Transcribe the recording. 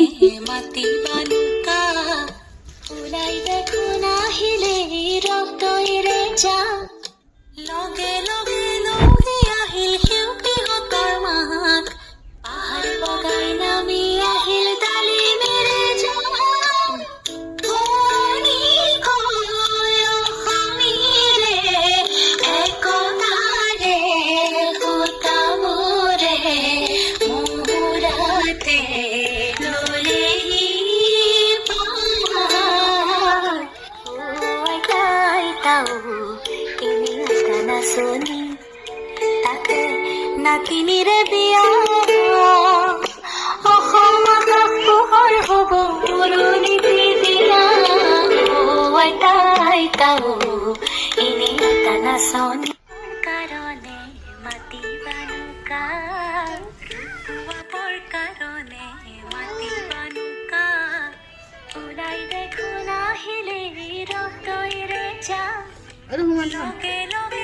মাতি বালুকা ওলাই দেখোন আহিলে ৰক্তইৰে যা লগে লগে লৌহি আহিল শিল্পীহঁতৰ মাত পাহাৰ বগাই নামি আহিল ডালিমেৰে জাক ধনী কয় অসমীৰে একতাৰে সূতাবোৰে মুহুৰাতে দোলেহি পাহাৰ আইতাও এনে এটা নাচনি তাতে নাতিনীৰে বিয়া অসম আকাশ পোহৰ হ'ব পুৰণি দিয়া আইতাও এনে এটা নাচনি কাৰণে মাতি বানুকা পুৱাৰ কাৰণে মাতি বানুকা ওলাই দেখোন আহিলে ৰক্তইৰে যা লগে লগে